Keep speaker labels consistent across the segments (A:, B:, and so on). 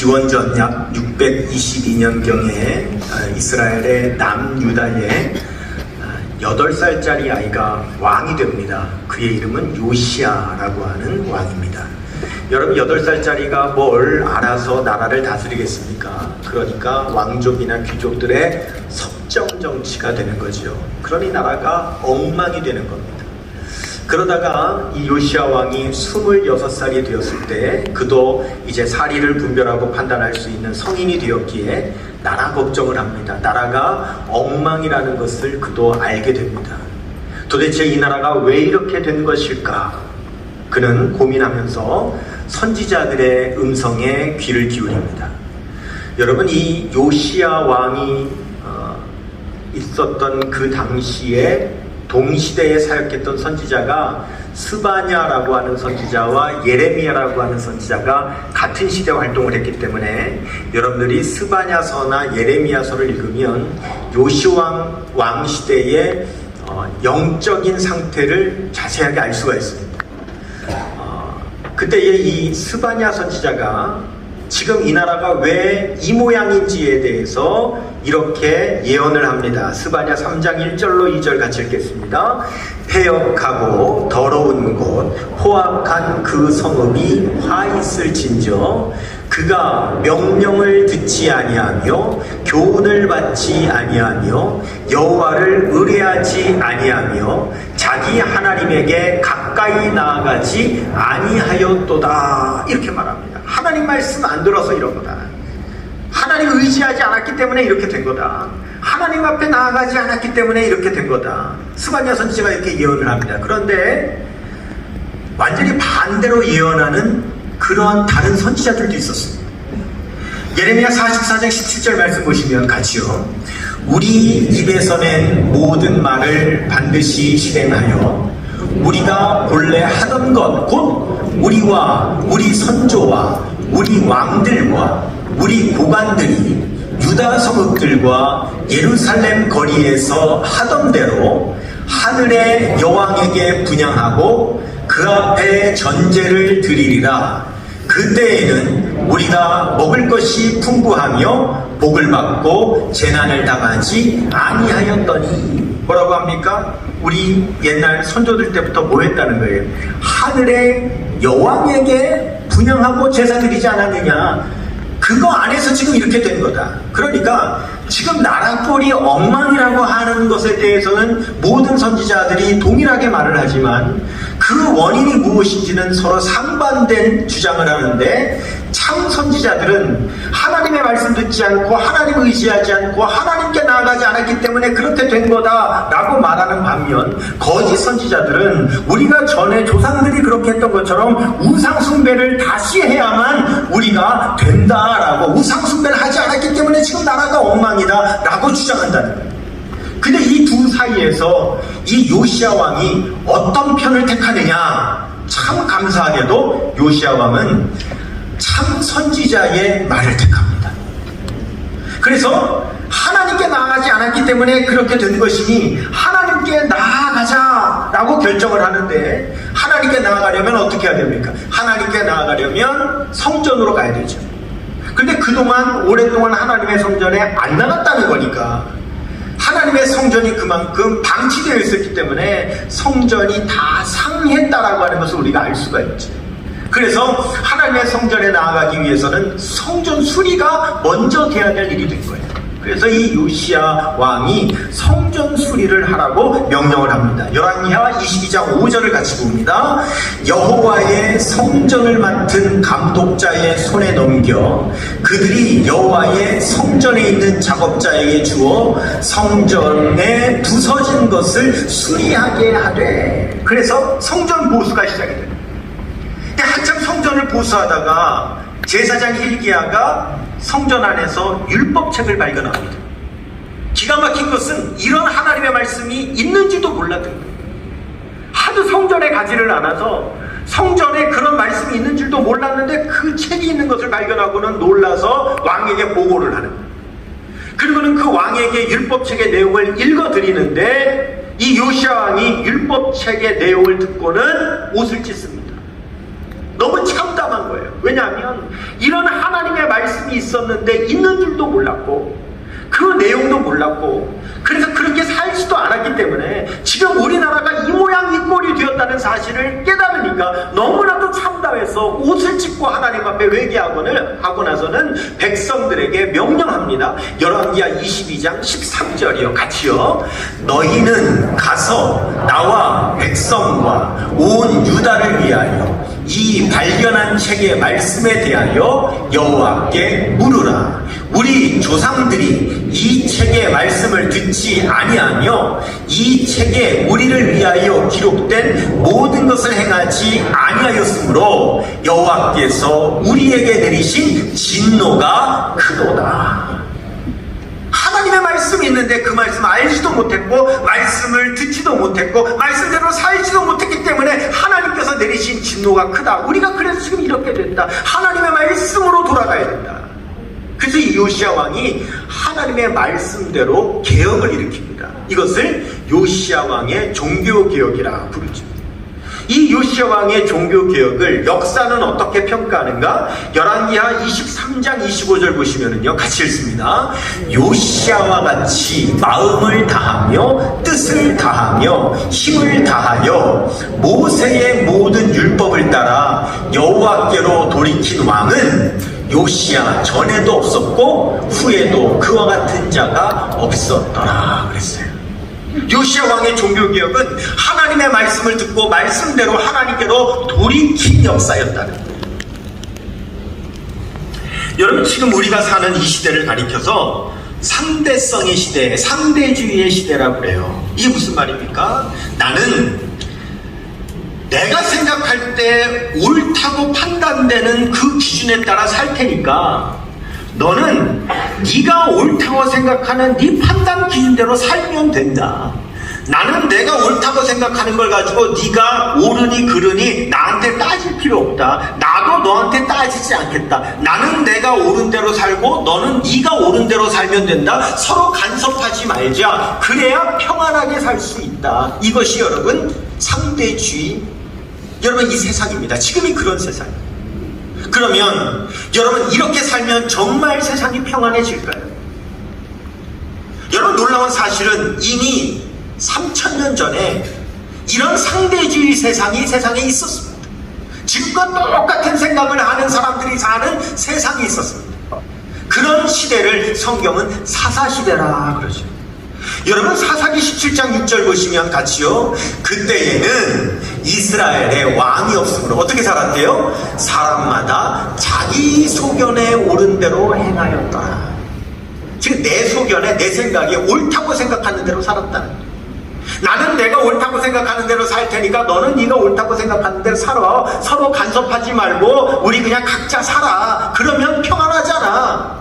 A: 기원전 약 622년경에 이스라엘의 남유다에 8살짜리 아이가 왕이 됩니다. 그의 이름은 요시야라고 하는 왕입니다. 여러분, 8살짜리가 뭘 알아서 나라를 다스리겠습니까? 그러니까 왕족이나 귀족들의 섭정 정치가 되는 거죠. 그러니 나라가 엉망이 되는 겁니다. 그러다가 이 요시야 왕이 26살이 되었을 때 그도 이제 사리를 분별하고 판단할 수 있는 성인이 되었기에 나라 걱정을 합니다. 나라가 엉망이라는 것을 그도 알게 됩니다. 도대체 이 나라가 왜 이렇게 된 것일까? 그는 고민하면서 선지자들의 음성에 귀를 기울입니다. 여러분, 이 요시야 왕이 있었던 그 당시에 동시대에 사역했던 선지자가 스바냐라고 하는 선지자와 예레미야라고 하는 선지자가 같은 시대 활동을 했기 때문에 여러분들이 스바냐서나 예레미야서를 읽으면 요시야 왕 시대의 영적인 상태를 자세하게 알 수가 있습니다. 그때의 이 스바냐 선지자가 지금 이 나라가 왜 이 모양인지에 대해서 이렇게 예언을 합니다. 스바냐 3장 1절로 2절 같이 읽겠습니다. 패역하고 더러운 곳 포악한 그 성읍이 화 있을진저 그가 명령을 듣지 아니하며 교훈을 받지 아니하며 여호와를 의뢰하지 아니하며 자기 하나님에게 가까이 나아가지 아니하였도다. 이렇게 말합니다. 하나님 말씀 안 들어서 이런 거다. 하나님 의지하지 않았기 때문에 이렇게 된 거다. 하나님 앞에 나아가지 않았기 때문에 이렇게 된 거다. 스바냐 선지자가 이렇게 예언을 합니다. 그런데 완전히 반대로 예언하는 그런 다른 선지자들도 있었습니다. 예레미야 44장 17절 말씀 보시면 같이요. 우리 입에서 낸 모든 말을 반드시 실행하여 우리가 본래 하던 것 곧 우리와 우리 선조와 우리 왕들과 우리 고관들이 유다 성읍들과 예루살렘 거리에서 하던 대로 하늘의 여왕에게 분향하고 그 앞에 전제를 드리리라. 그때에는 우리가 먹을 것이 풍부하며 복을 받고 재난을 당하지 아니하였더니. 뭐라고 합니까? 우리 옛날 선조들 때부터 뭐 했다는 거예요? 하늘의 여왕에게 분향하고 제사 드리지 않았느냐? 그거 안에서 지금 이렇게 된 거다. 그러니까 지금 나라 꼴이 엉망이라고 하는 것에 대해서는 모든 선지자들이 동일하게 말을 하지만 그 원인이 무엇인지는 서로 상반된 주장을 하는데, 참 선지자들은 하나님의 말씀 듣지 않고 하나님 의지하지 않고 하나님께 나아가지 않았기 때문에 그렇게 된 거다 라고 말하는 반면, 거짓 선지자들은 우리가 전에 조상들이 그렇게 했던 것처럼 우상 숭배를 다시 해야만 우리가 된다라고, 우상 숭배를 하지 않았기 때문에 지금 나라가 엉망이다 라고 주장한다는 거예요. 근데 이 두 사이에서 이 요시야 왕이 어떤 편을 택하느냐? 참 감사하게도 요시야 왕은 참 선지자의 말을 택합니다. 그래서 하나님께 나아가지 않았기 때문에 그렇게 된 것이니 하나님께 나아가자 라고 결정을 하는데, 하나님께 나아가려면 어떻게 해야 됩니까? 하나님께 나아가려면 성전으로 가야 되죠. 근데 그동안 오랫동안 하나님의 성전에 안 나갔다는 거니까, 하나님의 성전이 그만큼 방치되어 있었기 때문에 성전이 다 상했다라고 하는 것을 우리가 알 수가 있죠. 그래서 하나님의 성전에 나아가기 위해서는 성전 수리가 먼저 돼야 될 일이 된 거예요. 그래서 이 요시야 왕이 성전 수리를 하라고 명령을 합니다. 열왕기하 22장 5절을 같이 봅니다. 여호와의 성전을 맡은 감독자의 손에 넘겨 그들이 여호와의 성전에 있는 작업자에게 주어 성전에 부서진 것을 수리하게 하되. 그래서 성전 보수가 시작이 됩니다. 한참 성전을 보수하다가 제사장 hil기야가 성전 안에서 율법책을 발견합니다. 기가 막힌 것은 이런 하나님의 말씀이 있는지도 몰랐던 거예요. 하도 성전에 가지를 않아서 성전에 그런 말씀이 있는 줄도 몰랐는데 그 책이 있는 것을 발견하고는 놀라서 왕에게 보고를 하는 거예요. 그리고는 그 왕에게 율법책의 내용을 읽어드리는데 이 요시야 왕이 율법책의 내용을 듣고는 옷을 찢습니다. 너무 참담한 거예요. 왜냐하면 이런 하나님의 말씀이 있었는데 있는 줄도 몰랐고 그 내용도 몰랐고 그래서 그렇게 살지도 않았기 때문에 지금 우리나라가 이 모양 이 꼴이 되었다는 사실을 깨달으니까 너무나도 참담해서 옷을 찢고 하나님 앞에 회개하고는 하고 나서는 백성들에게 명령합니다. 열왕기하 22장 13절이요. 같이요. 너희는 가서 나와 백성과 온 유다를 위하여 이 발견한 책의 말씀에 대하여 여호와께 물으라. 우리 조상들이 이 책의 말씀을 듣지 아니하며 이 책에 우리를 위하여 기록된 모든 것을 행하지 아니하였으므로 여호와께서 우리에게 내리신 진노가 크도다. 하나님의 말씀이 있는데 그 말씀 알지도 못했고 말씀을 듣지도 못했고 말씀대로 살지도 못했기 때문에 하나님께서 내리신 진노가 크다. 우리가 그래서 지금 이렇게 됐다. 하나님의 말씀으로 돌아가야 된다. 그래서 이 요시야 왕이 하나님의 말씀대로 개혁을 일으킵니다. 이것을 요시야 왕의 종교개혁이라 부르죠. 이 요시야 왕의 종교개혁을 역사는 어떻게 평가하는가? 열왕기하 23장 25절 보시면은요, 같이 읽습니다. 요시야와 같이 마음을 다하며 뜻을 다하며 힘을 다하여 모세의 모든 율법을 따라 여호와께로 돌이킨 왕은 요시야 전에도 없었고 후에도 그와 같은 자가 없었더라 그랬어요. 요시야 왕의 종교개혁은 하나님의 말씀을 듣고 말씀대로 하나님께로 돌이킨 역사였다는 거예요. 여러분, 지금 우리가 사는 이 시대를 가리켜서 상대성의 시대, 상대주의의 시대라고 그래요. 이게 무슨 말입니까? 나는 내가 생각할 때 옳다고 판단되는 그 기준에 따라 살 테니까 너는 네가 옳다고 생각하는 네 판단 기준대로 살면 된다. 나는 내가 옳다고 생각하는 걸 가지고 네가 옳으니 그르니 나한테 따질 필요 없다. 나도 너한테 따지지 않겠다. 나는 내가 옳은 대로 살고 너는 네가 옳은 대로 살면 된다. 서로 간섭하지 말자. 그래야 평안하게 살 수 있다. 이것이 여러분 상대주의, 여러분 이 세상입니다. 지금이 그런 세상이에요. 그러면 여러분 이렇게 살면 정말 세상이 평안해질까요? 여러분 놀라운 사실은 이미 3000년 전에 이런 상대주의 세상에 있었습니다. 지금과 똑같은 생각을 하는 사람들이 사는 세상이 있었습니다. 그런 시대를 성경은 사사시대라 그러죠. 여러분 사사기 17장 6절 보시면 같이요. 그때에는 이스라엘에 왕이 없으므로 어떻게 살았대요? 사람마다 자기 소견에 옳은 대로 행하였더라. 지금 내 소견에 내 생각에 옳다고 생각하는 대로 살았다는 거예요. 나는 내가 옳다고 생각하는 대로 살 테니까 너는 네가 옳다고 생각하는 대로 살아. 서로 간섭하지 말고 우리 그냥 각자 살아. 그러면 평안하잖아.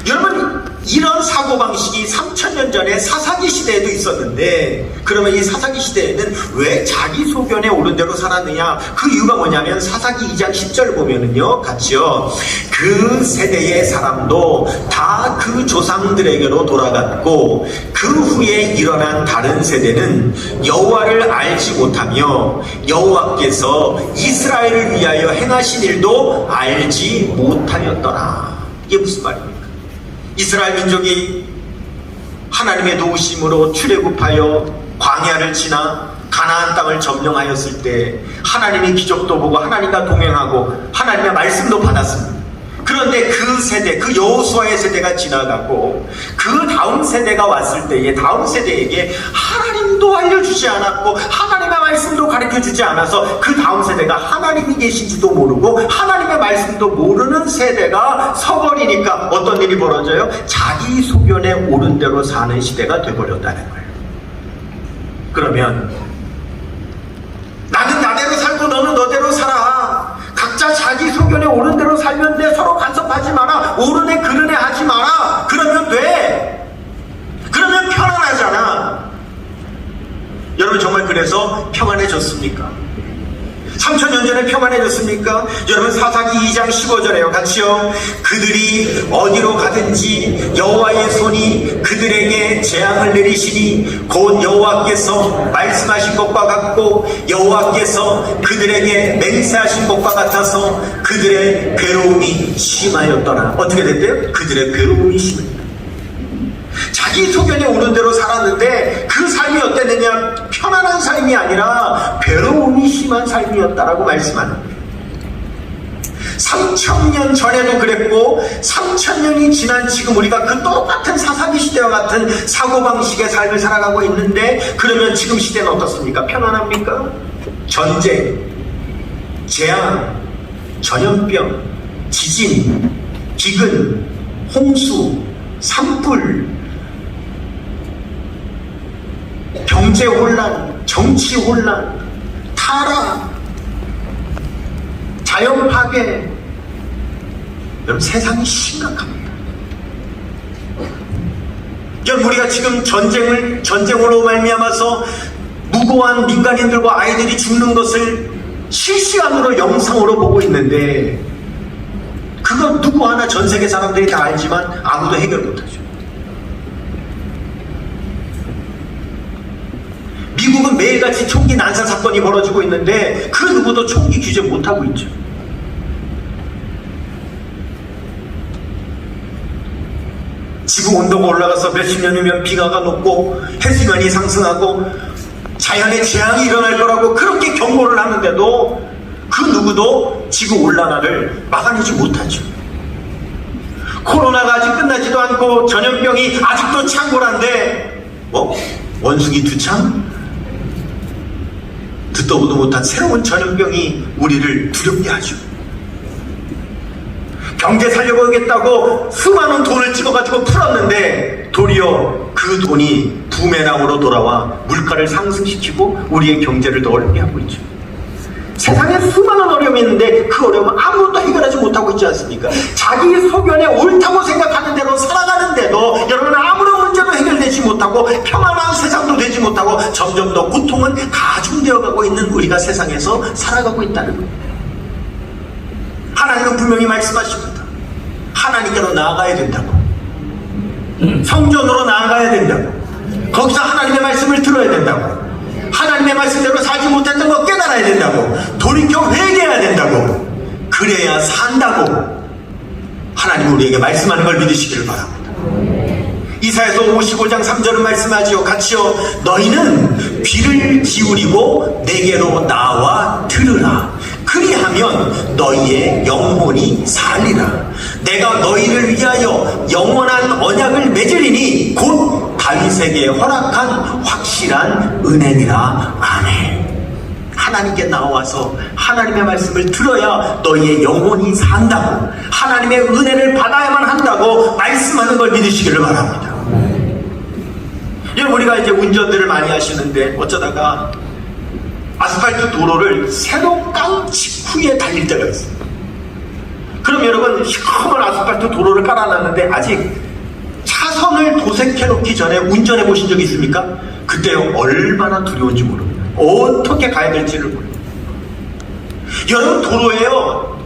A: 여러분 이런 사고방식이 3000년 전에 사사기 시대에도 있었는데 그러면 이 사사기 시대에는 왜 자기 소견에 옳은 대로 살았느냐? 그 이유가 뭐냐면 사사기 2장 10절 보면은요 같이요. 그 세대의 사람도 다 그 조상들에게로 돌아갔고 그 후에 일어난 다른 세대는 여호와를 알지 못하며 여호와께서 이스라엘을 위하여 행하신 일도 알지 못하였더라. 이게 무슨 말입니까? 이스라엘 민족이 하나님의 도우심으로 출애굽하여 광야를 지나 가나안 땅을 점령하였을 때 하나님이 기적도 보고 하나님과 동행하고 하나님의 말씀도 받았습니다. 그런데 그 세대, 그 여호수아의 세대가 지나가고 그 다음 세대가 왔을 때에 다음 세대에게 하나님도 알려주지 않았고 하나님의 말씀도 가르쳐주지 않아서 그 다음 세대가 하나님이 계신지도 모르고 하나님의 말씀도 모르는 세대가 서버리니까 어떤 일이 벌어져요? 자기 소견에 옳은 대로 사는 시대가 돼버렸다는 거예요. 그러면 나는 나대로 살고 너는 너대로 살아. 각자 자기 소견에 옳은 대로 살면 돼. 서로 간섭하지 마라. 옳으네 그르네 하지 마라. 그러면 돼. 그러면 편안하잖아. 여러분 정말 그래서 평안해졌습니까? 3000년 전에 평안해졌습니까? 여러분 사사기 2장 15절에요. 같이요. 그들이 어디로 가든지 여호와의 손이 그들에게 재앙을 내리시니 곧 여호와께서 말씀하신 것과 같고 여호와께서 그들에게 맹세하신 것과 같아서 그들의 괴로움이 심하였더라. 어떻게 됐대요? 그들의 괴로움이 심했다. 자기 소견에 오는 대로 살았는데 그 삶이 어땠느냐? 편안한 삶이 아니라 괴로움이 심한 삶이었다라고 말씀하는 거예요. 3000년 전에도 그랬고 3000년이 지난 지금 우리가 그 똑같은 사사기 시대와 같은 사고방식의 삶을 살아가고 있는데, 그러면 지금 시대는 어떻습니까? 편안합니까? 전쟁, 재앙, 전염병, 지진, 기근, 홍수, 산불, 경제 혼란, 정치 혼란, 타락, 자연 파괴. 여러분 세상이 심각합니다. 여러분 우리가 지금 전쟁으로 말미암아서 무고한 민간인들과 아이들이 죽는 것을 실시간으로 영상으로 보고 있는데, 그건 누구 하나 전 세계 사람들이 다 알지만 아무도 해결 못하죠. 미국은 매일같이 총기 난사 사건이 벌어지고 있는데 그 누구도 총기 규제 못하고 있죠. 지구 온도가 올라가서 몇십 년이면 비가가 높고 해수면이 상승하고 자연의 재앙이 일어날 거라고 그렇게 경고를 하는데도 그 누구도 지구 온난화를 막아내지 못하죠. 코로나가 아직 끝나지도 않고 전염병이 아직도 창궐한데 원숭이 두창? 듣도 보도 못한 새로운 전염병이 우리를 두렵게 하죠. 경제 살려보겠다고 수많은 돈을 찍어가지고 풀었는데 도리어 그 돈이 부메랑으로 돌아와 물가를 상승시키고 우리의 경제를 더 어렵게 하고 있죠. 세상에 수많은 어려움이 있는데 그 어려움은 아무것도 해결하지 못하고 있지 않습니까? 자기 소견에 옳다고 생각하는 대로 살아가는데도 여러분 아무런 문제도 해결되지 못하고 평안한 세상도 되지 못하고 점점 더 고통은 가중되어 가고 있는 우리가 세상에서 살아가고 있다는 거예요. 하나님은 분명히 말씀하십니다. 하나님께로 나아가야 된다고, 성전으로 나아가야 된다고, 거기서 하나님의 말씀을 들어야 된다고, 하나님의 말씀대로 살지 못했던 거 깨달아야 된다고, 돌이켜 회개해야 된다고, 그래야 산다고 하나님 우리에게 말씀하는 걸 믿으시기를 바랍니다. 이사야서 55장 3절은 말씀하지요. 같이요. 너희는 귀를 기울이고 내게로 나와 들으라. 그리하면 너희의 영혼이 살리라. 내가 너희를 위하여 영원한 언약을 맺으리니 곧 다윗에게 허락한 확실한 은혜니라. 아멘. 하나님께 나와서 하나님의 말씀을 들어야 너희의 영혼이 산다고, 하나님의 은혜를 받아야만 한다고 말씀하는 걸 믿으시기를 바랍니다. 여러분 우리가 이제 운전들을 많이 하시는데 어쩌다가 아스팔트 도로를 새로 깐 직후에 달릴 때가 있어요. 그럼 여러분 시커먼 아스팔트 도로를 깔아놨는데 아직 차선을 도색해 놓기 전에 운전해 보신 적 있습니까? 그때 얼마나 두려운지 모릅니다. 어떻게 가야 될지를 모릅니다. 여러분 도로에요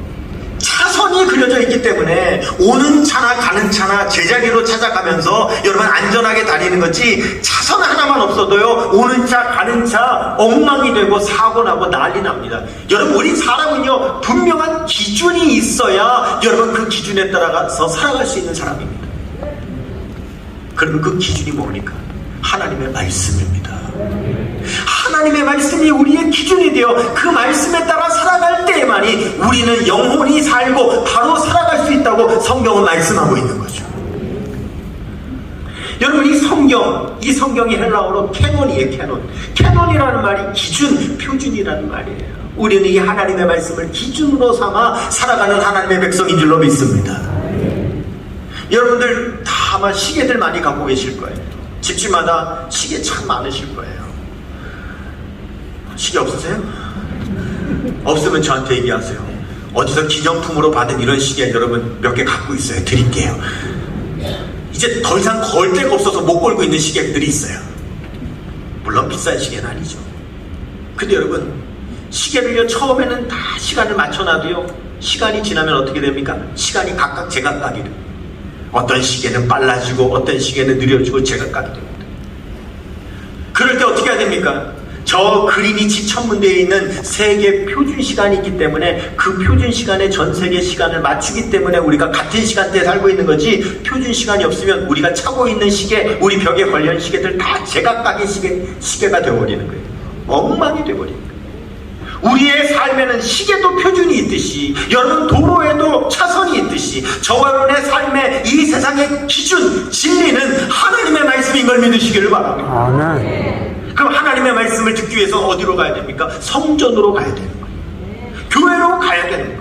A: 차선이 그려져 있기 때문에 오는 차나 가는 차나 제자리로 찾아가면서 여러분 안전하게 다니는 거지, 차선 하나만 없어도요 오는 차 가는 차 엉망이 되고 사고 나고 난리 납니다. 여러분 우리 사람은요 분명한 기준이 있어야 여러분 그 기준에 따라가서 살아갈 수 있는 사람입니다. 그러면 그 기준이 뭡니까? 하나님의 말씀입니다. 하나님의 말씀이 우리의 기준이 되어 그 말씀에 따라 살아갈 때에만이 우리는 영혼이 살고 바로 살아갈 수 있다고 성경은 말씀하고 있는 거죠. 여러분 이 성경이 헬라어로 캐논이에요. 캐논이라는 말이 기준, 표준이라는 말이에요. 우리는 이 하나님의 말씀을 기준으로 삼아 살아가는 하나님의 백성인 줄로 믿습니다. 여러분들 다 아마 시계들 많이 갖고 계실 거예요. 집집마다 시계 참 많으실 거예요. 시계 없으세요? 없으면 저한테 얘기하세요. 어디서 기념품으로 받은 이런 시계 여러분 몇 개 갖고 있어요. 드릴게요. 이제 더 이상 걸 데가 없어서 못 걸고 있는 시계들이 있어요. 물론 비싼 시계는 아니죠. 근데 여러분 시계를요, 처음에는 다 시간을 맞춰놔도요, 시간이 지나면 어떻게 됩니까? 시간이 각각 제각각이 됩니다. 어떤 시계는 빨라지고 어떤 시계는 느려지고 제각각이 됩니다. 그럴 때 어떻게 해야 됩니까? 저 그린위치 천문대에 있는 세계 표준 시간이 있기 때문에 그 표준 시간에 전 세계 시간을 맞추기 때문에 우리가 같은 시간대에 살고 있는 거지, 표준 시간이 없으면 우리가 차고 있는 시계, 우리 벽에 걸려있는 시계들 다 제각각의 시계가 되어버리는 거예요. 엉망이 되어버리는 거예요. 우리의 삶에는 시계도 표준이 있듯이, 여러분 도로에도 차선이 있듯이, 저와 여러분의 삶의 이 세상의 기준, 진리는 하나님의 말씀인 걸 믿으시기를 바랍니다.
B: 아멘.
A: 그럼 하나님의 말씀을 듣기 위해서 어디로 가야 됩니까? 성전으로 가야 되는 거예요. 교회로 가야 되는 거예요.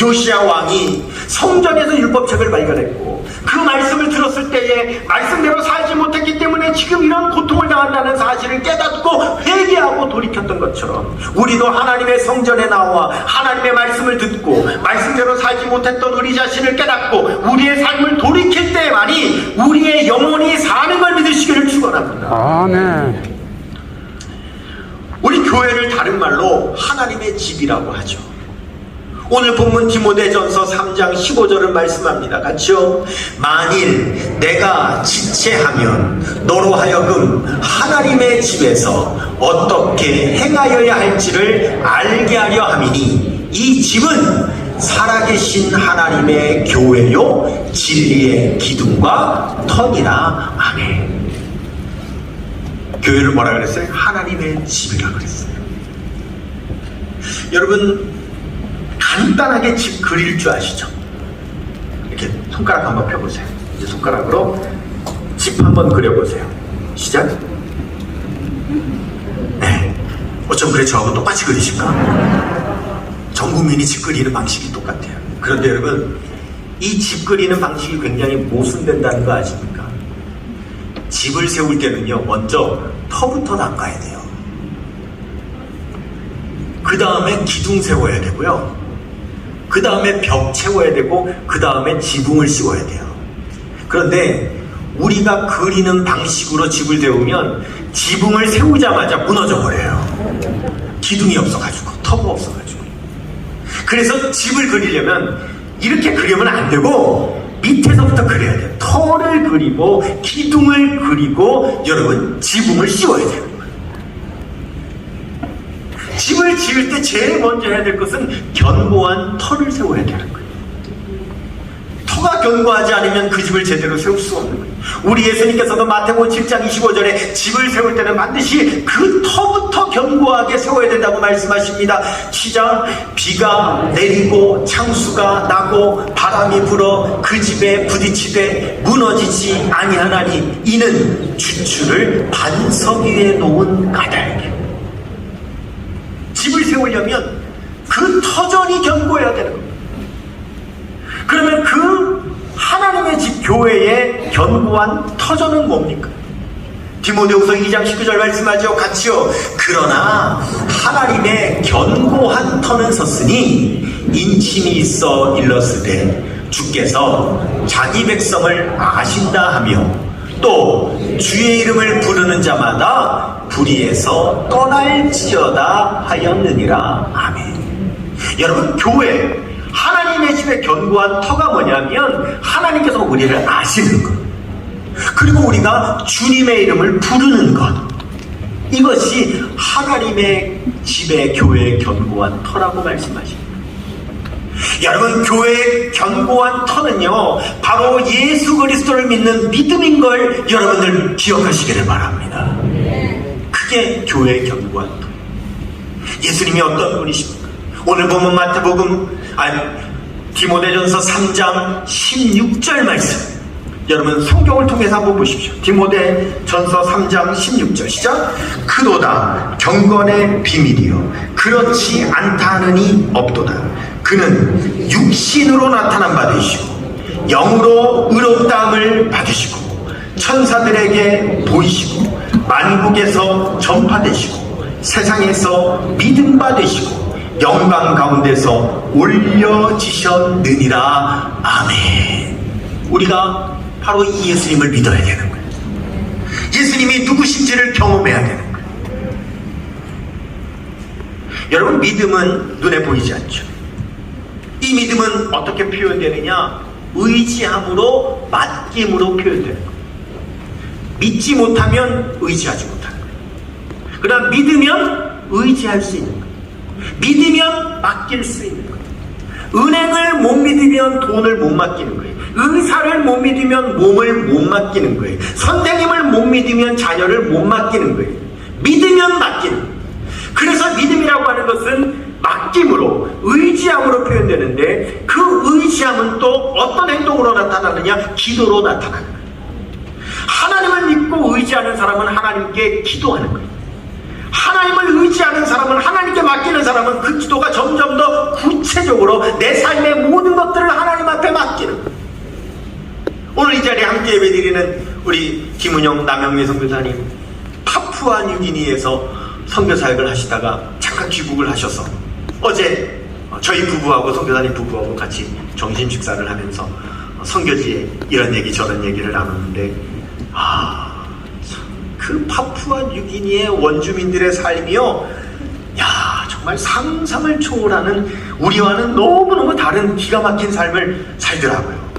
A: 요시야 왕이 성전에서 율법책을 발견했고 그 말씀을 들었을 때에 말씀대로 살지 못했기 때문에 지금 이런 고통을 당한다는 사실을 깨닫고 회개하고 돌이켰던 것처럼, 우리도 하나님의 성전에 나와 하나님의 말씀을 듣고 말씀대로 살지 못했던 우리 자신을 깨닫고 우리의 삶을 돌이킬 때만이 우리의 영혼이 사는 걸 믿으시기를 축원합니다.
B: 아멘.
A: 우리 교회를 다른 말로 하나님의 집이라고 하죠. 오늘 본문 디모데전서 3장 15절을 말씀합니다. 같이요. 만일 내가 지체하면 너로 하여금 하나님의 집에서 어떻게 행하여야 할지를 알게 하려 함이니 이 집은 살아계신 하나님의 교회요 진리의 기둥과 터니라. 아멘. 교회를 뭐라 그랬어요? 하나님의 집이라 그랬어요. 여러분 간단하게 집 그릴 줄 아시죠? 이렇게 손가락 한번 펴보세요. 이제 손가락으로 집 한번 그려보세요. 시작. 네. 어쩜 그래 저하고 똑같이 그리실까? 전 국민이 집 그리는 방식이 똑같아요. 그런데 여러분, 이 집 그리는 방식이 굉장히 모순된다는 거 아십니까? 집을 세울 때는요, 먼저 터부터 닦아야 돼요. 그 다음에 기둥 세워야 되고요. 그 다음에 벽 채워야 되고, 그 다음에 지붕을 씌워야 돼요. 그런데 우리가 그리는 방식으로 집을 세우면 지붕을 세우자마자 무너져 버려요. 기둥이 없어가지고, 터가 없어가지고. 그래서 집을 그리려면 이렇게 그리면 안 되고 밑에서부터 그려야 돼요. 터를 그리고 기둥을 그리고 여러분 지붕을 씌워야 돼요. 집을 지을 때 제일 먼저 해야 될 것은 견고한 터를 세워야 되는 거예요. 터가 견고하지 않으면 그 집을 제대로 세울 수 없는 거예요. 우리 예수님께서도 마태복음 7장 25절에 집을 세울 때는 반드시 그 터부터 견고하게 세워야 된다고 말씀하십니다. 시작. 비가 내리고 창수가 나고 바람이 불어 그 집에 부딪히되 무너지지 아니하나니 이는 주추를 반석 위에 놓은 까닭이에요. 집을 세우려면 그 터전이 견고해야 되는 겁니다. 그러면 그 하나님의 집 교회의 견고한 터전은 뭡니까? 디모데후서 2장 19절 말씀하죠. 같이요. 그러나 하나님의 견고한 터는 섰으니 인침이 있어 일렀으되 주께서 자기 백성을 아신다 하며 또 주의 이름을 부르는 자마다 불의에서 떠날지어다 하였느니라. 아멘. 여러분, 교회 하나님의 집의 견고한 터가 뭐냐면 하나님께서 우리를 아시는 것, 그리고 우리가 주님의 이름을 부르는 것, 이것이 하나님의 집의 교회의 견고한 터라고 말씀하십니다. 여러분, 교회의 견고한 터는요 바로 예수 그리스도를 믿는 믿음인 걸 여러분들 기억하시기를 바랍니다. 그게 교회의 견고한 터. 예수님이 어떤 분이십니까? 오늘 보면 디모데전서 3장 16절 말씀, 여러분 성경을 통해서 한번 보십시오. 디모데전서 3장 16절 시작. 그도다 경건의 비밀이요 그렇지 않다 하느니 없도다. 그는 육신으로 나타난 바 되시고 영으로 의롭다함을 받으시고 천사들에게 보이시고 만국에서 전파되시고 세상에서 믿음 받으시고 영광 가운데서 올려지셨느니라. 아멘. 우리가 바로 이 예수님을 믿어야 되는 거예요. 예수님이 누구신지를 경험해야 되는 거예요. 여러분, 믿음은 눈에 보이지 않죠. 이 믿음은 어떻게 표현되느냐? 의지함으로, 맡김으로 표현되는 거예요. 믿지 못하면 의지하지 못하는 거예요. 그러나 믿으면 의지할 수 있는 거예요. 믿으면 맡길 수 있는 거예요. 은행을 못 믿으면 돈을 못 맡기는 거예요. 의사를 못 믿으면 몸을 못 맡기는 거예요. 선생님을 못 믿으면 자녀를 못 맡기는 거예요. 믿으면 맡기는 거예요. 그래서 믿음이라고 하는 것은 맡김으로, 의지함으로 표현되는데, 그 의지함은 또 어떤 행동으로 나타나느냐? 기도로 나타나는 거예요. 하나님을 믿고 의지하는 사람은 하나님께 기도하는 거예요. 하나님을 의지하는 사람은, 하나님께 맡기는 사람은 그 기도가 점점 더 구체적으로 내 삶의 모든 것들을 하나님 앞에 맡기는 거예요. 오늘 이 자리에 함께 예배드리는 우리 김은영 남영미 선교사님, 파푸아 뉴기니에서 선교사역을 하시다가 잠깐 귀국을 하셔서 어제 저희 부부하고, 선교사님 부부하고 같이 점심 식사를 하면서 선교지에 이런 얘기 저런 얘기를 나눴는데, 그 파푸아 뉴기니의 원주민들의 삶이요, 정말 상상을 초월하는, 우리와는 너무너무 다른 기가 막힌 삶을 살더라고요.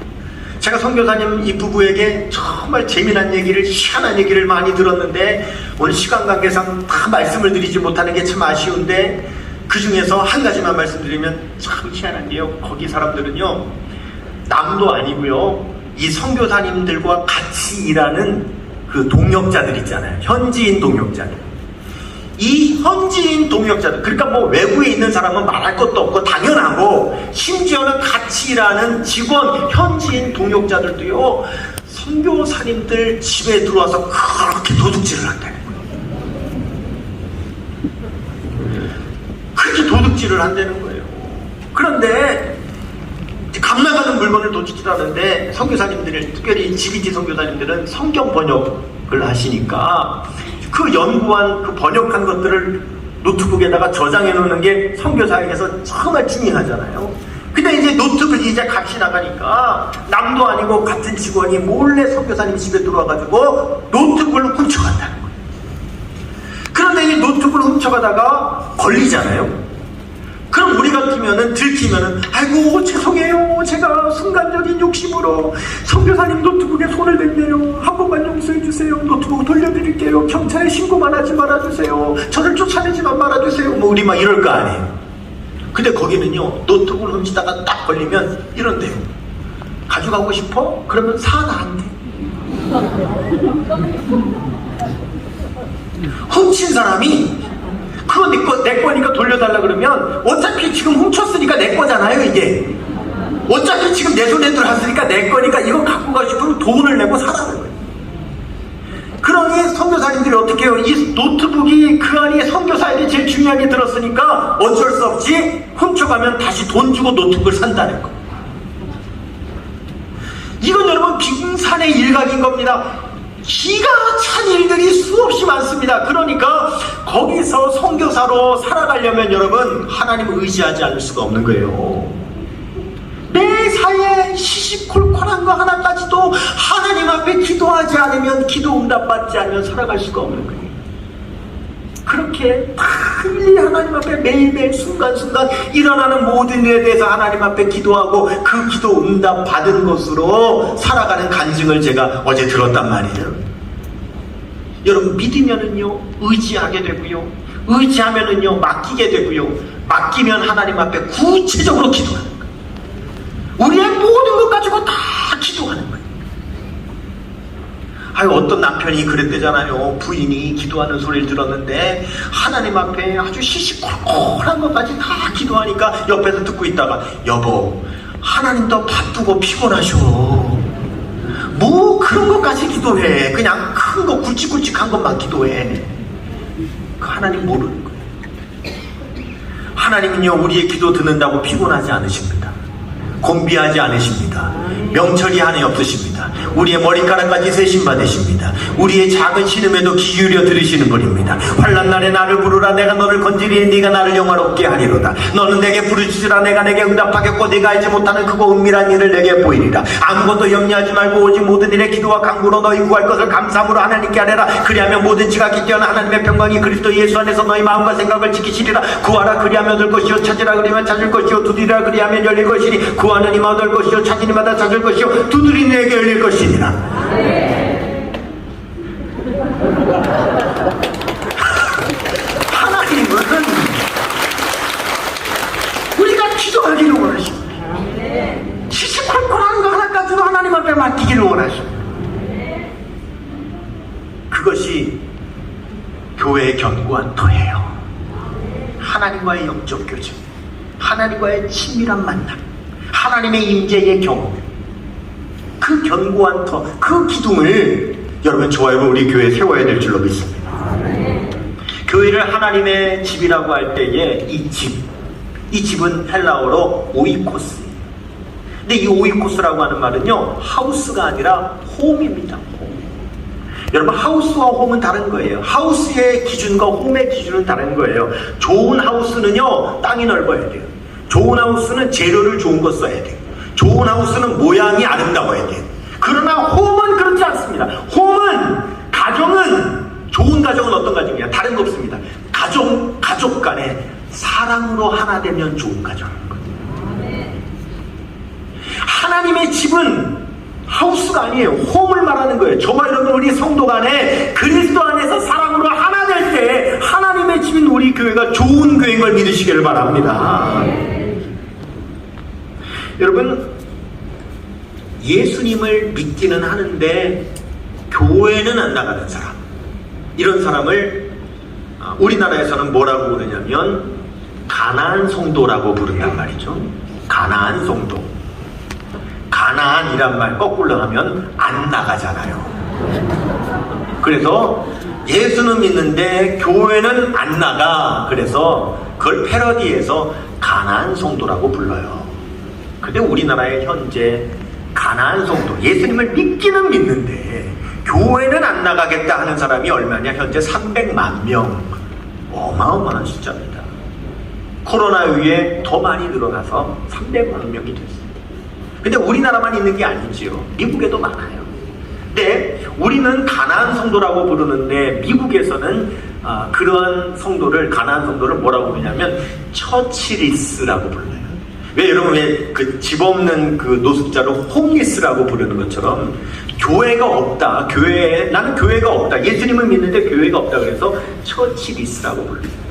A: 제가 선교사님 이 부부에게 정말 재미난 얘기를, 희한한 얘기를 많이 들었는데, 오늘 시간 관계상 다 말씀을 드리지 못하는 게 참 아쉬운데, 그 중에서 한 가지만 말씀드리면 참 희한한 게요, 거기 사람들은요, 남도 아니고요, 이 선교사님들과 같이 일하는 그 동역자들 있잖아요. 현지인 동역자들. 이 현지인 동역자들, 그러니까 뭐 외국에 있는 사람은 말할 것도 없고 당연하고, 심지어는 같이 일하는 직원, 현지인 동역자들도요, 선교사님들 집에 들어와서 그렇게 도둑질을 한다는 거예요. 그렇게 도둑질을 한다는 거예요. 그런데 값나가는 물건을 도둑질하는데, 선교사님들을, 특별히 GBT 선교사님들은 성경 번역을 하시니까 그 연구한, 그 번역한 것들을 노트북에다가 저장해 놓는 게 선교사에게서 정말 중요하잖아요. 근데 이제 노트북이 이제 값이 나가니까 남도 아니고 같은 직원이 몰래 선교사님 집에 들어와가지고 노트북을 훔쳐간다는 거예요. 그런데 이 노트북을 훔쳐가다가 걸리잖아요. 그럼 우리 같으면은, 들키면은, 아이고 죄송해요, 제가 순간적인 욕심으로 선교사님 노트북에 손을 댔네요, 한 번만 용서해 주세요, 노트북 돌려드릴게요, 경찰에 신고만 하지 말아주세요, 저를 쫓아내지만 말아주세요, 뭐 우리 막 이럴 거 아니에요. 근데 거기는요, 노트북을 훔치다가 딱 걸리면 이런데요, 가져가고 싶어? 그러면 사나 안 돼. 훔친 사람이 그거 내 거니까 돌려달라 그러면, 어차피 지금 훔쳤으니까 내 거잖아요, 이게. 어차피 지금 내 손에 들어왔으니까 내 거니까 이거 갖고 가고 싶으면 돈을 내고 사라는 거예요. 그러니 선교사님들이 어떻게 해요? 이 노트북이 그 안에 선교사에게 제일 중요하게 들었으니까 어쩔 수 없이 훔쳐가면 다시 돈 주고 노트북을 산다는 거예요. 이건 여러분 빙산의 일각인 겁니다. 기가 찬 일들이 수없이 많습니다. 그러니까 거기서 선교사로 살아가려면 여러분, 하나님을 의지하지 않을 수가 없는 거예요. 매사에 시시콜콜한 거 하나까지도 하나님 앞에 기도하지 않으면, 기도 응답받지 않으면 살아갈 수가 없는 거예요. 그렇게 빨리 하나님 앞에 매일매일 순간순간 일어나는 모든 일에 대해서 하나님 앞에 기도하고 그 기도 응답 받은 것으로 살아가는 간증을 제가 어제 들었단 말이에요. 여러분, 믿으면은요 의지하게 되고요, 의지하면은요 맡기게 되고요, 맡기면 하나님 앞에 구체적으로 기도하는 거예요. 우리의 모든 것 가지고 다 기도하는 거예요. 어떤 남편이 그랬대잖아요. 부인이 기도하는 소리를 들었는데 하나님 앞에 아주 시시콜콜한 것까지 다 기도하니까 옆에서 듣고 있다가, 여보, 하나님도 바쁘고 피곤하셔, 뭐 그런 것까지 기도해, 그냥 큰 거 굵직굵직한 것만 기도해. 하나님 모르는 거예요. 하나님은요 우리의 기도 듣는다고 피곤하지 않으십니다. 곤비하지 않으십니다. 명철이 하나님 없으십니다. 우리의 머리카락까지 세심 받으십니다. 우리의 작은 신음에도 귀 기울여 들으시는 분입니다. 환난 날에 나를 부르라. 내가 너를 건지리니 네가 나를 영화롭게 하리로다. 너는 내게 부르짖으라. 내가 내게 응답하겠고 네가 알지 못하는 크고 은밀한 일을 내게 보이리라. 아무것도 염려하지 말고 오직 모든 일에 기도와 간구로 너희 구할 것을 감사함으로 하나님께 하리라. 그리하면 모든 지각이 뛰어난 하나님의 평강이 그리스도 예수 안에서 너희 마음과 생각을 지키시리라. 구하라 그리하면 얻을 것이요 찾으라 그리하면 찾을 것이요 두드리라 그리하면 열릴 것이니 구하는 이마다 얻을 것이요 찾는 이마다 찾을 것이요 두드리는 이에게 열릴 것이니라. 하나님은 우리가 기도하기를 원하십니다. 시시콜콜한 거 하나까지도 하나님 앞에 맡기기를 원하십니다. 그것이 교회의 견고한 터예요. 하나님과의 영적 교제, 하나님과의 친밀한 만남, 하나님의 임재의 경험, 그 견고한 터, 그 기둥을 여러분 저와 우리 교회에 세워야 될 줄로 믿습니다. 교회를 하나님의 집이라고 할 때에 이 집은 헬라어로 오이코스. 근데 이 오이코스라고 하는 말은요, 하우스가 아니라 홈입니다. 여러분, 하우스와 홈은 다른 거예요. 하우스의 기준과 홈의 기준은 다른 거예요. 좋은 하우스는요, 땅이 넓어야 돼요. 좋은 하우스는 재료를 좋은 거 써야 돼요. 좋은 하우스는 모양이 아름다워야 돼요. 그러나 홈은 그렇지 않습니다. 홈은, 가정은, 좋은 가정은 어떤 가정이야? 다른 거 없습니다. 가족 간에 사랑으로 하나 되면 좋은 가정인 거예요. 하나님의 집은 하우스가 아니에요. 홈을 말하는 거예요. 저와 여러분, 우리 성도 간에 그리스도 안에서 사랑으로 하나 될 때 하나님의 집인 우리 교회가 좋은 교회인 걸 믿으시기를 바랍니다. 여러분, 예수님을 믿기는 하는데 교회는 안 나가는 사람, 이런 사람을 우리나라에서는 뭐라고 부르냐면 가나안 성도라고 부른단 말이죠. 가나안 성도. 가나안이란 말 거꾸로 하면 안 나가잖아요. 그래서 예수는 믿는데 교회는 안 나가. 그래서 그걸 패러디해서 가나안 성도라고 불러요. 근데 우리나라의 현재 가나안 성도, 예수님을 믿기는 믿는데 교회는 안 나가겠다 하는 사람이 얼마냐? 현재 300만 명. 어마어마한 숫자입니다. 코로나 이후에 더 많이 늘어나서 300만 명이 됐어요. 근데 우리나라만 있는 게 아니지요. 미국에도 많아요. 근데 우리는 가나안 성도라고 부르는데 미국에서는 그러한 성도를, 가나안 성도를 뭐라고 부르냐면 처치리스라고 불러요. 왜 여러분, 왜 그 집 없는 그 노숙자를 홈리스라고 부르는 것처럼 교회가 없다, 나는 교회가 없다, 예수님을 믿는데 교회가 없다, 그래서 처치리스라고 불러요.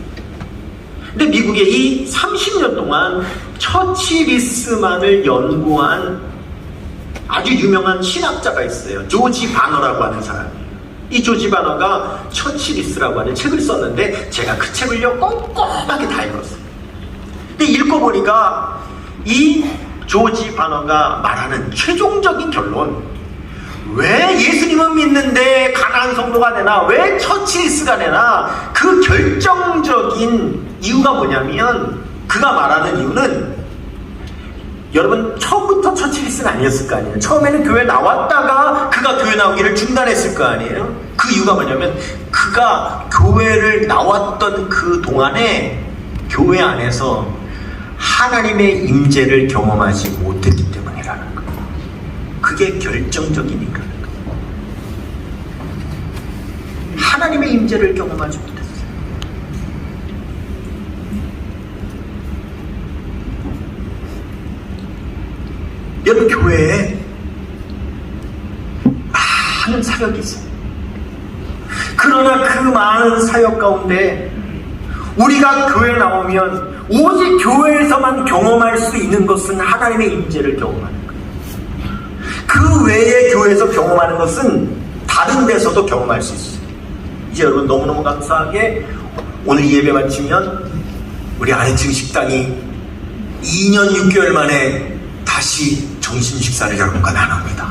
A: 근데 미국에 이 30년 동안 처치리스만을 연구한 아주 유명한 신학자가 있어요. 조지 바너라고 하는 사람이에요. 이 조지 바너가 처치리스라고 하는 책을 썼는데 제가 그 책을요 꼼꼼하게 다 읽었어요. 근데 읽어보니까 이 조지 바너가 말하는 최종적인 결론, 왜 예수님은 믿는데 가나안 성도가 되나, 왜 처치리스가 되나, 그 결정적인 이유가 뭐냐면, 그가 말하는 이유는, 여러분 처음부터 처치리스가 아니었을 거 아니에요. 처음에는 교회 나왔다가 그가 교회 나오기를 중단했을 거 아니에요. 그 이유가 뭐냐면, 그가 교회를 나왔던 그 동안에 교회 안에서 하나님의 임재를 경험하지 못했기 때문이라는 거예요. 그게 결정적인 이유라는 거예요. 하나님의 임재를 경험하지 못했어요. 여러분, 교회에 많은 사역이 있어요. 그러나 그 많은 사역 가운데 우리가 교회에 나오면 오직 교회에서만 경험할 수 있는 것은 하나님의 임재를 경험하는 거예요. 그 외에 교회에서 경험하는 것은 다른 데서도 경험할 수 있어요. 이제 여러분, 너무너무 감사하게 오늘 예배 마치면 우리 아래층 식당이 2년 6개월 만에 다시 점심 식사를 여러분과 나눕니다.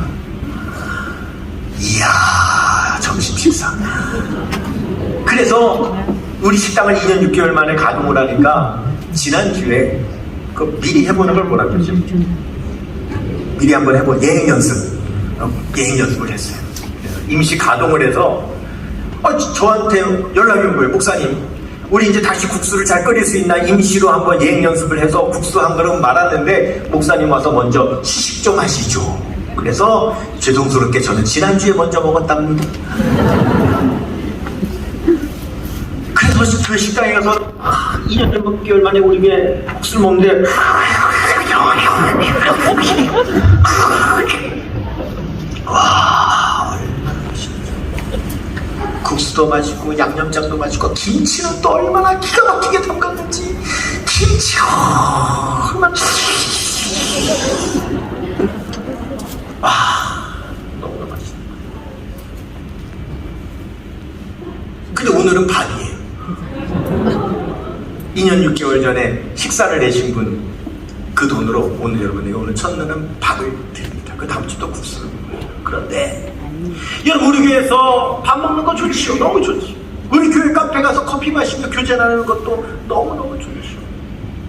A: 이야, 점심 식사. 그래서 우리 식당을 2년 6개월 만에 가동을 하니까 지난주에 그 미리 해보는 걸 뭐라 그러죠? 미리 한번 해본 예행 연습. 예행 연습을 했어요. 임시 가동을 해서 저한테 연락이 온 거예요. 목사님, 우리 이제 다시 국수를 잘 끓일 수 있나? 임시로 한번 예행 연습을 해서 국수 한 그릇 말았는데 목사님 와서 먼저 시식 좀 하시죠. 그래서 죄송스럽게 저는 지난주에 먼저 먹었답니다. 그래서 그 식당에 가서 2년 6개월 만에 우리 게 국수를 먹는데 와, 국수도 맛있고 양념장도 맛있고 김치는 또 얼마나 기가 막히게 담갔는지 김치가 얼마나 너무나 맛있어. 근데 오늘은 밥이에요. 2년 6개월 전에 식사를 내신 분 그 돈으로 오늘 여러분에게 오늘 첫날은 밥을 드립니다. 그 다음 주도 국수를 먹어요. 그런데 여러분, 우리 교회에서 밥 먹는 거 좋지요. 너무 좋지. 우리 교회 카페 가서 커피 마시며 교제 나누는 것도 너무너무 좋지요.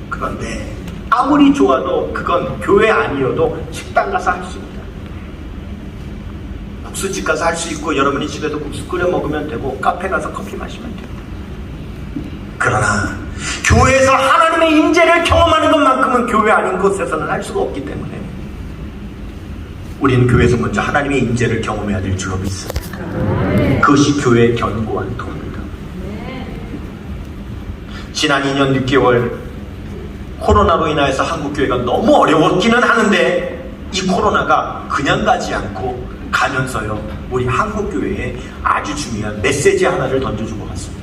A: 그런데 아무리 좋아도 그건 교회 아니어도 식당 가서 할 수 있다. 국수집 가서 할 수 있고 여러분이 집에서 국수 끓여 먹으면 되고 카페 가서 커피 마시면 되고. 그러나 교회에서 하나님의 임재를 경험하는 것만큼은 교회 아닌 곳에서는 할 수가 없기 때문에 우리는 교회에서 먼저 하나님의 임재를 경험해야 될 줄로 믿습니다. 그것이 교회의 견고한 도입니다. 지난 2년 6개월 코로나로 인하여서 한국교회가 너무 어려웠기는 하는데 이 코로나가 그냥 가지 않고 가면서요, 우리 한국교회에 아주 중요한 메시지 하나를 던져주고 갔습니다.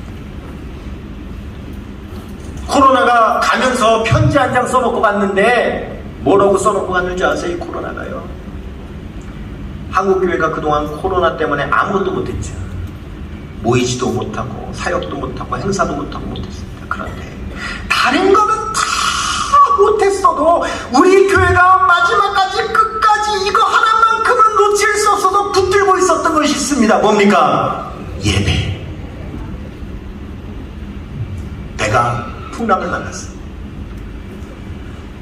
A: 코로나가 가면서 편지 한 장 써놓고 갔는데 뭐라고 써놓고 갔는지 아세요? 이 코로나가요, 한국교회가 그동안 코로나 때문에 아무것도 못했죠. 모이지도 못하고 사역도 못하고 행사도 못하고 못했습니다. 그런데 다른 거는 다 못했어도 우리 교회가 마지막까지 끝까지 이거 하나만큼은 놓칠 수 없어서 붙들고 있었던 것이 있습니다. 뭡니까? 예배. 배가 풍랑을 만났어요.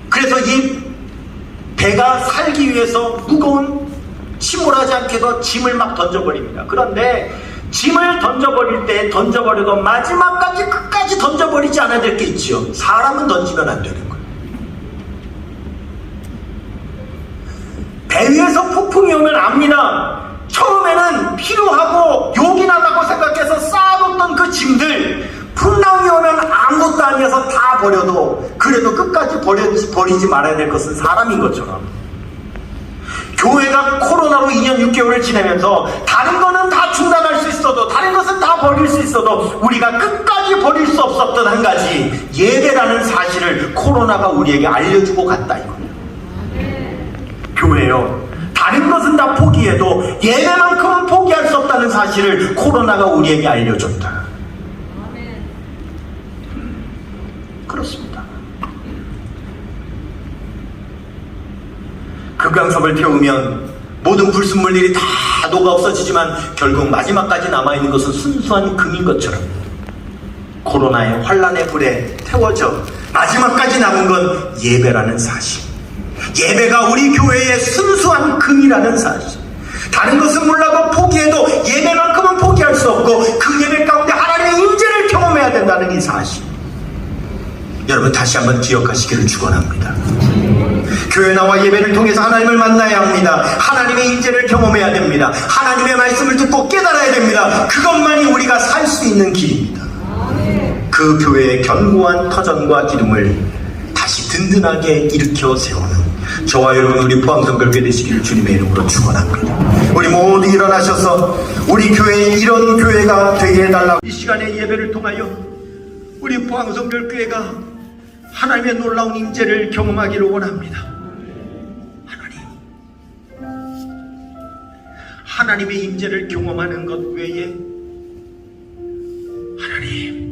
A: 그래서 이 배가 살기 위해서 무거운 침몰하지 않게도 짐을 막 던져버립니다. 그런데 짐을 던져버릴 때 던져버려도 마지막까지 끝까지 던져버리지 않아야 될 게 있지요. 사람은 던지면 안 되는 거예요. 배 위에서 폭풍이 오면 압니다. 처음에는 필요하고 욕이 나다고 생각해서 쌓아뒀던 그 짐들 풍랑이 오면 아무것도 아니어서 다 버려도 그래도 끝까지 버리지 말아야 될 것은 사람인 것처럼 교회가 코로나로 2년 6개월을 지내면서 다른 거는 다 중단할 수 있어도 다른 것은 다 버릴 수 있어도 우리가 끝까지 버릴 수 없었던 한 가지 예배라는 사실을 코로나가 우리에게 알려주고 갔다 이거예요. 교회요, 다른 것은 다 포기해도 예배만큼은 포기할 수 없다는 사실을 코로나가 우리에게 알려줬다. 그렇습니다. 극강섭을 태우면 모든 불순물들이 다 녹아 없어지지만 결국 마지막까지 남아있는 것은 순수한 금인 것처럼 코로나의 환란의 불에 태워져 마지막까지 남은 건 예배라는 사실, 예배가 우리 교회의 순수한 금이라는 사실, 다른 것은 몰라도 포기해도 예배만큼은 포기할 수 없고 그 예배 가운데 하나님의 임재를 경험해야 된다는 이 사실, 여러분 다시 한번 기억하시기를 축원합니다. 교회 나와 예배를 통해서 하나님을 만나야 합니다. 하나님의 임재를 경험해야 됩니다. 하나님의 말씀을 듣고 깨달아야 됩니다. 그것만이 우리가 살 수 있는 길입니다. 그 교회의 견고한 터전과 기둥을 다시 든든하게 일으켜 세우는 저와 여러분 우리 포항성결교회 되시기를 주님의 이름으로 축원합니다. 우리 모두 일어나셔서 우리 교회에 이런 교회가 되게 해달라고 이 시간에 예배를 통하여 우리 포항성결교회가 하나님의 놀라운 임재를 경험하기를 원합니다. 하나님의 임재를 경험하는 것 외에 하나님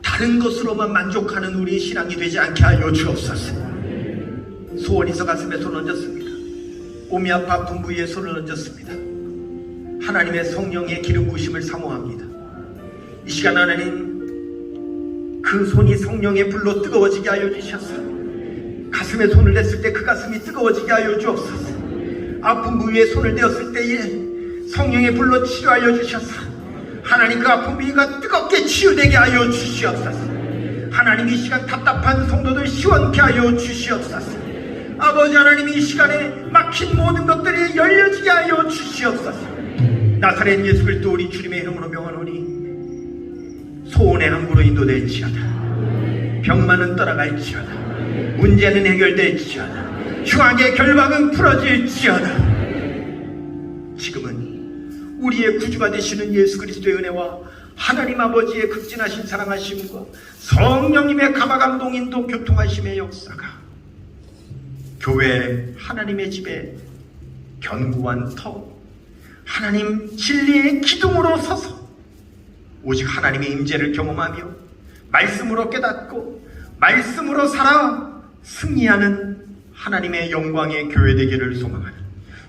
A: 다른 것으로만 만족하는 우리의 신앙이 되지 않게 하여 주옵소서. 소원이서 가슴에 손을 얹었습니다. 몸이 아파 아픈 부위에 손을 얹었습니다. 하나님의 성령의 기름 부으심을 사모합니다. 이 시간 하나님 그 손이 성령의 불로 뜨거워지게 하여 주셔서 가슴에 손을 댔을 때 그 가슴이 뜨거워지게 하여 주옵소서. 아픈 부위에 손을 대었을 때에 성령의 불로 치료하여 주셔서 하나님 그 아픈 부위가 뜨겁게 치유되게 하여 주시옵소서. 하나님 이 시간 답답한 성도들 시원케 하여 주시옵소서. 아버지 하나님 이 시간에 막힌 모든 것들이 열려지게 하여 주시옵소서. 나사렛 예수 그리스도 우리 주님의 이름으로 명하노니 소원의 항구로 인도될지어다. 병만은 떠나갈지어다. 문제는 해결될지어다. 중앙의 결박은 풀어질지어다. 지금은 우리의 구주가 되시는 예수 그리스도의 은혜와 하나님 아버지의 극진하신 사랑하심과 성령님의 감화감동 인도 교통하심의 역사가 교회 하나님의 집에 견고한 터 하나님 진리의 기둥으로 서서 오직 하나님의 임재를 경험하며 말씀으로 깨닫고 말씀으로 살아 승리하는 하나님의 영광의 교회 되기를 소망하는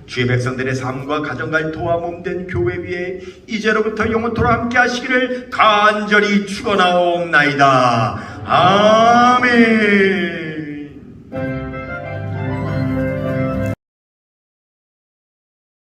A: 주의 백성들의 삶과 가정과 도와 몸된 교회 위에 이제로부터 영원토록 함께 하시기를 간절히 축원하옵나이다. 아멘.